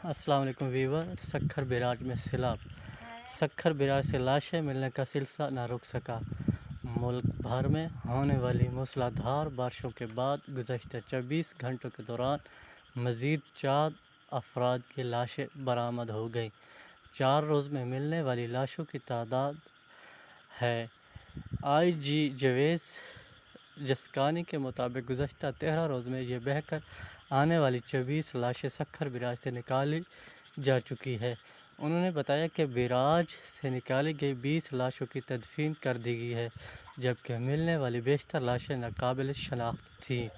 अस्सलाम वालेकुम Weaver. Sukkur barrage में सैलाब। सक्खर बैराज से लाशें मिलने का सिलसिला न रुक सका। मुल्क भर में होने वाली मूसलाधार बारिशों के बाद गुज़श्ता 24 घंटों के दौरान मज़ीद 4 अफराद की लाशें बरामद हो गईं। 4 रोज़ में मिलने वाली लाशों की तादाद है। IG जवेद जसकानी के मुताबिक गुज़श्ता 13 रोज़ में ये बहकर आने वाली 24 लाशें सक्खर बैराज से निकाली जा चुकी है। उन्होंने बताया कि बैराज से निकाली गई 20 लाशों की तदफीन कर दी गई है, जबकि मिलने वाली बेशतर लाशें नाकाबिल शनाख्त थीं।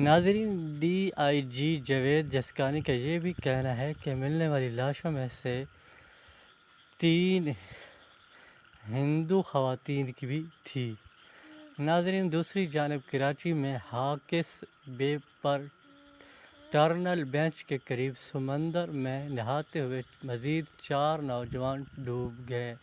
नाज़रीन, DIG जवेद जसकानी का ये भी कहना है कि मिलने वाली लाशों में से 3 हिंदू ख़वातीन की भी थी। नाज़रीन, दूसरी जानिब कराची में हाकिस बे पर टर्नल बेंच के करीब समंदर में नहाते हुए मज़ीद 4 नौजवान डूब गए।